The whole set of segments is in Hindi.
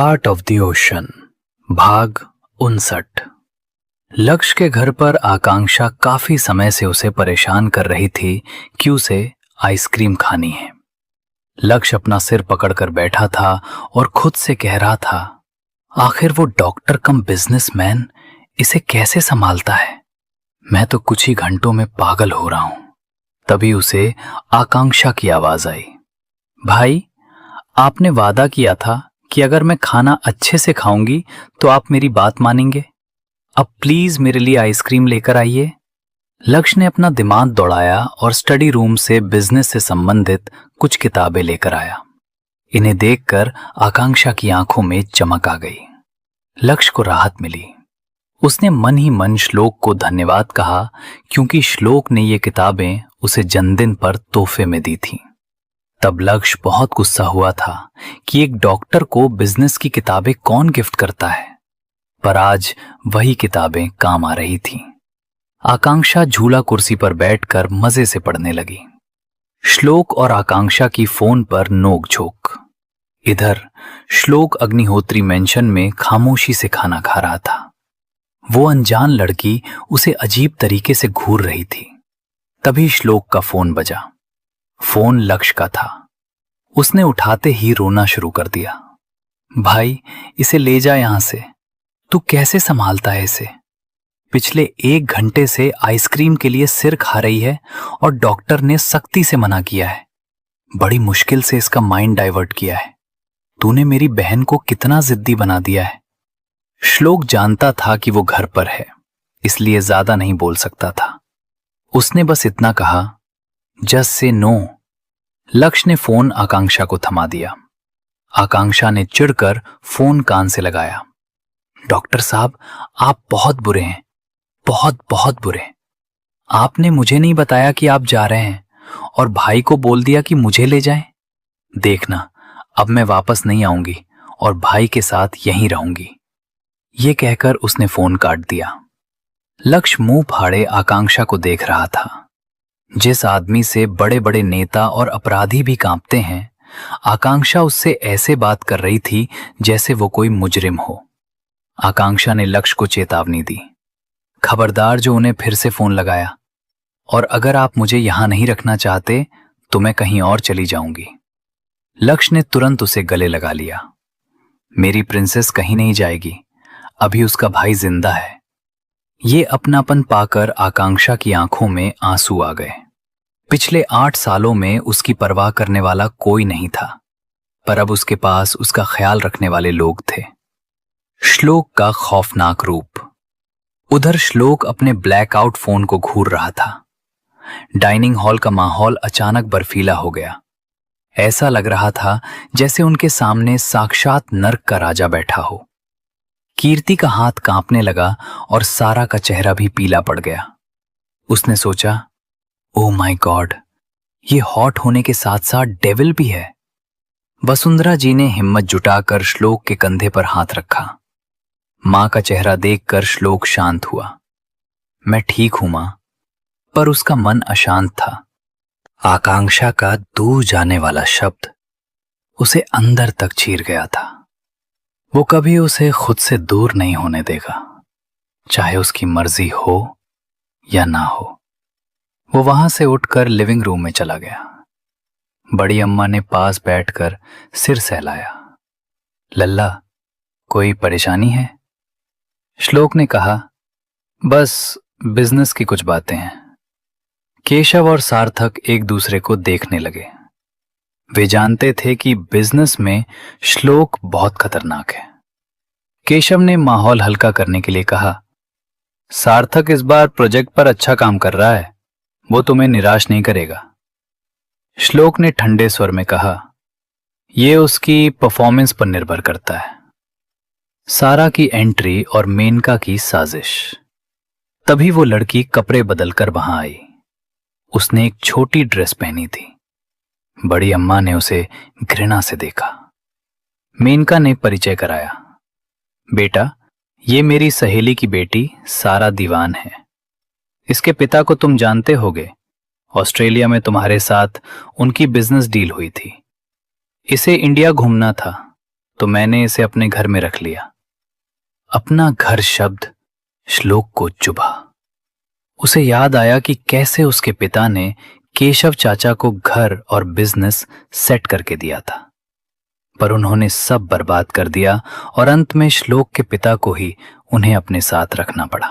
हार्ट ऑफ द ओशन, भाग 59। लक्ष्य के घर पर आकांक्षा काफी समय से उसे परेशान कर रही थी कि उसे आइसक्रीम खानी है। लक्ष्य अपना सिर पकड़कर बैठा था और खुद से कह रहा था, आखिर वो डॉक्टर कम बिजनेसमैन इसे कैसे संभालता है। मैं तो कुछ ही घंटों में पागल हो रहा हूं। तभी उसे आकांक्षा की आवाज आई, भाई, आपने वादा किया था कि अगर मैं खाना अच्छे से खाऊंगी तो आप मेरी बात मानेंगे। अब प्लीज मेरे लिए आइसक्रीम लेकर आइए। लक्ष्य ने अपना दिमाग दौड़ाया और स्टडी रूम से बिजनेस से संबंधित कुछ किताबें लेकर आया। इन्हें देखकर आकांक्षा की आंखों में चमक आ गई। लक्ष्य को राहत मिली। उसने मन ही मन श्लोक को धन्यवाद कहा, क्योंकि श्लोक ने ये किताबें उसे जन्मदिन पर तोहफे में दी थीं। तब लक्ष्य बहुत गुस्सा हुआ था कि एक डॉक्टर को बिजनेस की किताबें कौन गिफ्ट करता है, पर आज वही किताबें काम आ रही थीं। आकांक्षा झूला कुर्सी पर बैठकर मजे से पढ़ने लगी। श्लोक और आकांक्षा की फोन पर नोक-झोंक। इधर श्लोक अग्निहोत्री मेंशन में खामोशी से खाना खा रहा था। वो अनजान लड़की उसे अजीब तरीके से घूर रही थी। तभी श्लोक का फोन बजा। फोन लक्ष्य का था। उसने उठाते ही रोना शुरू कर दिया। भाई, इसे ले जा यहां से। तू कैसे संभालता है इसे? पिछले 1 घंटे से आइसक्रीम के लिए सिर खा रही है और डॉक्टर ने सख्ती से मना किया है। बड़ी मुश्किल से इसका माइंड डाइवर्ट किया है। तूने मेरी बहन को कितना जिद्दी बना दिया है। श्लोक जानता था कि वो घर पर है, इसलिए ज्यादा नहीं बोल सकता था। उसने बस इतना कहा, जस्ट से नो। लक्ष्य ने फोन आकांक्षा को थमा दिया। आकांक्षा ने चिढ़कर फोन कान से लगाया। डॉक्टर साहब, आप बहुत बुरे हैं, बहुत बहुत बुरे। आपने मुझे नहीं बताया कि आप जा रहे हैं और भाई को बोल दिया कि मुझे ले जाएं। देखना, अब मैं वापस नहीं आऊंगी और भाई के साथ यहीं रहूंगी। ये कहकर उसने फोन काट दिया। लक्ष्य मुंह फाड़े आकांक्षा को देख रहा था। जिस आदमी से बड़े बड़े नेता और अपराधी भी कांपते हैं, आकांक्षा उससे ऐसे बात कर रही थी जैसे वो कोई मुजरिम हो। आकांक्षा ने लक्ष्य को चेतावनी दी, खबरदार जो उन्हें फिर से फोन लगाया, और अगर आप मुझे यहां नहीं रखना चाहते तो मैं कहीं और चली जाऊंगी। लक्ष्य ने तुरंत उसे गले लगा लिया। मेरी प्रिंसेस कहीं नहीं जाएगी, अभी उसका भाई जिंदा है। ये अपनापन पाकर आकांक्षा की आंखों में आंसू आ गए। पिछले 8 सालों में उसकी परवाह करने वाला कोई नहीं था, पर अब उसके पास उसका ख्याल रखने वाले लोग थे। श्लोक का खौफनाक रूप। उधर श्लोक अपने ब्लैकआउट फोन को घूर रहा था। डाइनिंग हॉल का माहौल अचानक बर्फीला हो गया। ऐसा लग रहा था जैसे उनके सामने साक्षात नर्क का राजा बैठा हो। कीर्ति का हाथ कांपने लगा और सारा का चेहरा भी पीला पड़ गया। उसने सोचा, ओह माय गॉड, ये हॉट होने के साथ साथ डेविल भी है। वसुंधरा जी ने हिम्मत जुटाकर श्लोक के कंधे पर हाथ रखा। मां का चेहरा देखकर श्लोक शांत हुआ। मैं ठीक हूं मां, पर उसका मन अशांत था। आकांक्षा का दूर जाने वाला शब्द उसे अंदर तक चीर गया था। वो कभी उसे खुद से दूर नहीं होने देगा, चाहे उसकी मर्जी हो या ना हो। वो वहां से उठकर लिविंग रूम में चला गया। बड़ी अम्मा ने पास बैठकर सिर सहलाया। लल्ला, कोई परेशानी है? श्लोक ने कहा, बस बिजनेस की कुछ बातें हैं। केशव और सार्थक एक दूसरे को देखने लगे। वे जानते थे कि बिजनेस में श्लोक बहुत खतरनाक है। केशव ने माहौल हल्का करने के लिए कहा, सार्थक इस बार प्रोजेक्ट पर अच्छा काम कर रहा है, वो तुम्हें निराश नहीं करेगा। श्लोक ने ठंडे स्वर में कहा, यह उसकी परफॉर्मेंस पर निर्भर करता है। सारा की एंट्री और मेनका की साजिश। तभी वो लड़की कपड़े बदलकर वहां आई। उसने एक छोटी ड्रेस पहनी थी। बड़ी अम्मा ने उसे घृणा से देखा। मेनका ने परिचय कराया, बेटा, ये मेरी सहेली की बेटी सारा दीवान है। इसके पिता को तुम जानते होगे, ऑस्ट्रेलिया में तुम्हारे साथ उनकी बिजनेस डील हुई थी। इसे इंडिया घूमना था, तो मैंने इसे अपने घर में रख लिया। अपना घर शब्द श्लोक को चुभा। उसे याद आया कि कैसे उसके पिता ने केशव चाचा को घर और बिजनेस सेट करके दिया था, पर उन्होंने सब बर्बाद कर दिया और अंत में श्लोक के पिता को ही उन्हें अपने साथ रखना पड़ा।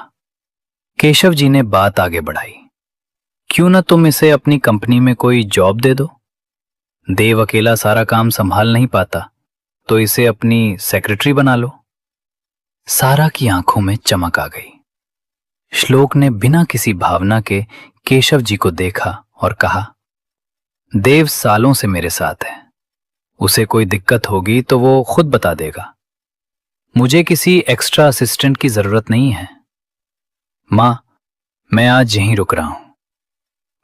केशव जी ने बात आगे बढ़ाई, क्यों ना तुम इसे अपनी कंपनी में कोई जॉब दे दो। देव अकेला सारा काम संभाल नहीं पाता, तो इसे अपनी सेक्रेटरी बना लो। सारा की आंखों में चमक आ गई। श्लोक ने बिना किसी भावना के केशव जी को देखा और कहा, देव सालों से मेरे साथ है, उसे कोई दिक्कत होगी तो वो खुद बता देगा। मुझे किसी एक्स्ट्रा असिस्टेंट की जरूरत नहीं है। मां, मैं आज यहीं रुक रहा हूं।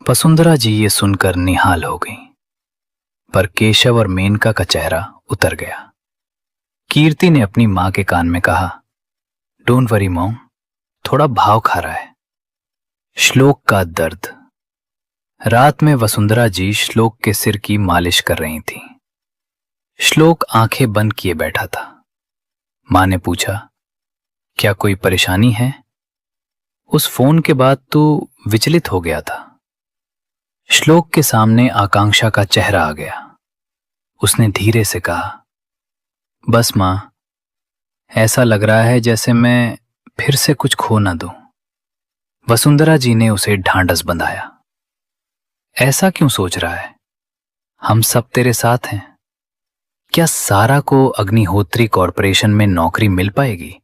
वसुंधरा जी ये सुनकर निहाल हो गई, पर केशव और मेनका का चेहरा उतर गया। कीर्ति ने अपनी मां के कान में कहा, डोंट वरी मॉम, थोड़ा भाव खा रहा है। श्लोक का दर्द। रात में वसुंधरा जी श्लोक के सिर की मालिश कर रही थी। श्लोक आंखें बंद किए बैठा था। मां ने पूछा, क्या कोई परेशानी है? उस फोन के बाद तू विचलित हो गया था। श्लोक के सामने आकांक्षा का चेहरा आ गया। उसने धीरे से कहा, बस मां, ऐसा लग रहा है जैसे मैं फिर से कुछ खो ना दूं। वसुंधरा जी ने उसे ढांढस बंधाया। ऐसा क्यों सोच रहा है? हम सब तेरे साथ हैं। क्या सारा को अग्निहोत्री कॉरपोरेशन में नौकरी मिल पाएगी?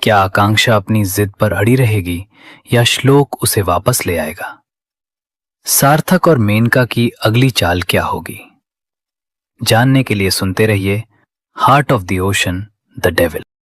क्या आकांक्षा अपनी जिद पर अड़ी रहेगी या श्लोक उसे वापस ले आएगा? सार्थक और मेनका की अगली चाल क्या होगी? जानने के लिए सुनते रहिए heart of the ocean, the devil.